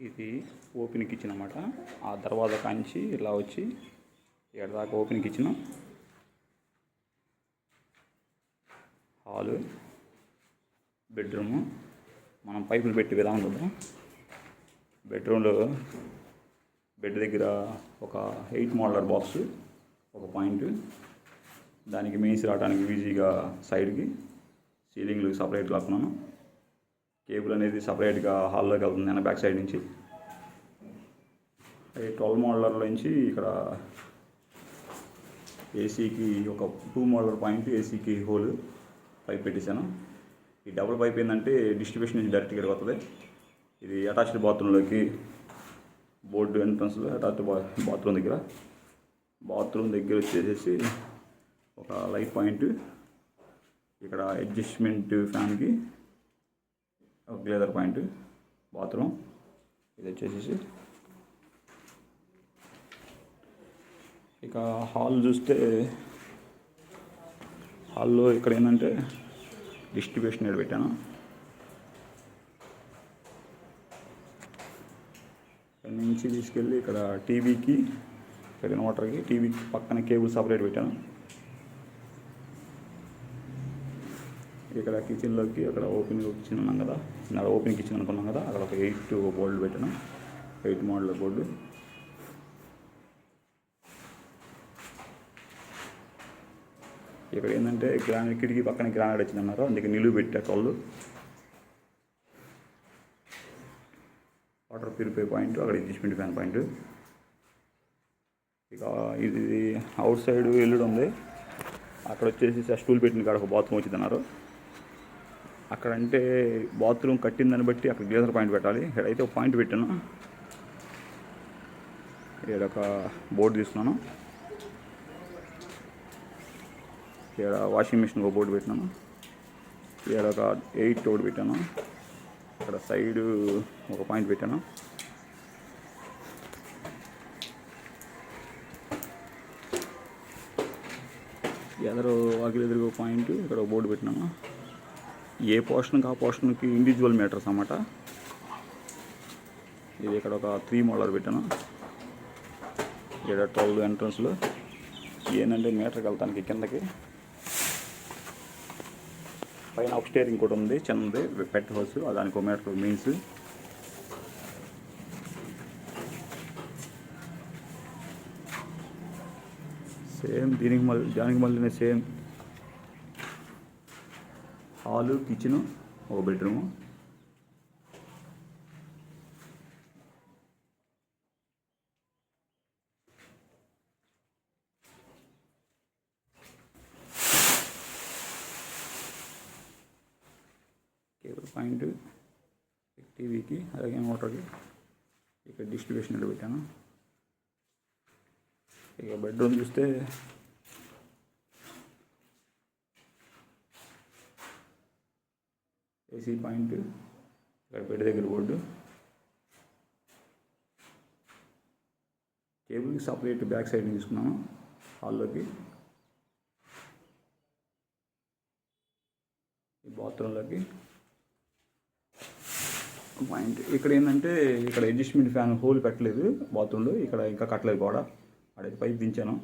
ఇది open kitchen అన్నమాట. ఆ దర్వాజా కాంచి ఇలా వచ్చి ఇక్కడ దాకా ఓపెన్ కిచెన్, హాలు, బెడ్రూము. మనం పైపులు పెట్టి విధానం కదా. బెడ్రూమ్లో బెడ్ దగ్గర ఒక 8 మోడలర్ బాక్స్, ఒక పాయింట్, దానికి మెయిన్స్ రావడానికి ఈజీగా సైడ్కి సీలింగ్లు సపరేట్ లాక్కున్నాను. కేబుల్ అనేది సపరేట్గా హాల్లోకి వెళ్తుంది నేను బ్యాక్ సైడ్ నుంచి. 12 మోడలర్లో నుంచి ఇక్కడ ఏసీకి ఒక 2 మోడలర్ పాయింట్, ఏసీకి హోల్ పైప్ పెట్టేశాను. ఈ డబుల్ పైప్ ఏంటంటే డిస్ట్రిబ్యూషన్ నుంచి డైరెక్ట్గా ఇక్కడికి వస్తుంది. ఇది అటాచ్డ్ బాత్రూంలోకి, బోర్డు ఎంట్రన్స్లో అటాచ్డ్ బాత్రూమ్ దగ్గర వచ్చేసేసి ఒక లైట్ పాయింట్, ఇక్కడ అడ్జస్ట్మెంట్ ఫ్యాన్కి ఒక గ్లేజర్ పాయింట్, బాత్రూమ్. ఇది వచ్చేసేసి ఇక హాల్ చూస్తే, హాల్లో ఇక్కడ ఏంటంటే డిస్ట్రిబ్యూషన్ ఇక్కడ పెట్టాను. ఇక్కడ నుంచి తీసుకెళ్ళి ఇక్కడ టీవీకి, ఇక్కడ ఇన్వర్టర్కి, టీవీకి పక్కన కేబుల్ సపరేట్ పెట్టాను. ఇక్కడ కిచెన్లోకి అక్కడ ఓపెన్ కిచెన్ ఉన్నాం కదా, ఓపెన్ కిచెన్ అనుకున్నాం కదా, అక్కడ ఒక 8 బోర్డులు పెట్టాను, 8 మోడల్ బోర్డు. ఇక్కడ ఏంటంటే గ్రానైట్, కిటికీ పక్కన గ్రానైట్ వచ్చిందన్నారు, అందుకే నిలువు పెట్టారు వాళ్ళు. వాటర్ ప్యూరిఫై పాయింట్, అక్కడ అడ్జస్ట్మెంట్ ఫ్యాన్ పాయింట్. ఇక ఇది అవుట్ సైడ్ ఎల్లుడు ఉంది, అక్కడ వచ్చేసి స్టూల్ పెట్టిన కాడ ఒక బాత్రూమ్ వచ్చిందన్నారు. అక్కడ అంటే బాత్రూమ్ కట్టిందని బట్టి అక్కడ గ్లేజర్ పాయింట్ పెట్టాలి. ఇక్కడైతే ఒక పాయింట్ పెట్టాను, ఇక్కడ ఒక బోర్డు తీసుకున్నాను. ఇక్కడ వాషింగ్ మిషన్ ఒక బోర్డు పెట్టినాను. ఇక్కడ ఒక 8 బోర్డు పెట్టాను. ఇక్కడ సైడ్ ఒక పాయింట్ పెట్టాను. వాకిలి ఎదురుగా పాయింట్, ఇక్కడ ఒక బోర్డు పెట్టినాను. ఏ పోర్షన్కి ఆ పోర్షన్కి ఇండివిజువల్ మీటర్స్ అన్నమాట. ఇది ఇక్కడ ఒక 3 మోడలర్ పెట్టాను. ఇక్కడ 12 ఎంట్రన్స్లో ఏంటంటే మీటర్కి వెళ్తానికి కిందకి. పైన అప్ స్టేరింగ్ కూడా ఉంది, చిన్నది పెట్ హౌస్, దానికి 1 మీటర్ మీన్స్. సేమ్ దానికి మళ్ళీ సేమ్ హాలు, కిచెను, ఒక బెడ్రూము. కేబుల్ పాయింట్ టీవీకి, అలాగే మోటార్కి. ఇక్కడ డిస్ట్రిబ్యూషన్ పెట్టాను. ఇక బెడ్రూమ్ చూస్తే ఏసీ పాయింట్, ఇక్కడ బెడ్ దగ్గర బోర్డు, కేబుల్కి సపరేట్ బ్యాక్ సైడ్ తీసుకున్నాను. హాల్లోకి, ఈ బాత్రూంలోకి పాయింట్. ఇక్కడ ఏంటంటే ఇక్కడ అడ్జస్ట్మెంట్ ఫ్యాన్ హోల్ పెట్టలేదు బాత్రూంలో, ఇక్కడ ఇంకా కట్టలేదు కూడా, అక్కడైతే పైప్ దించాను.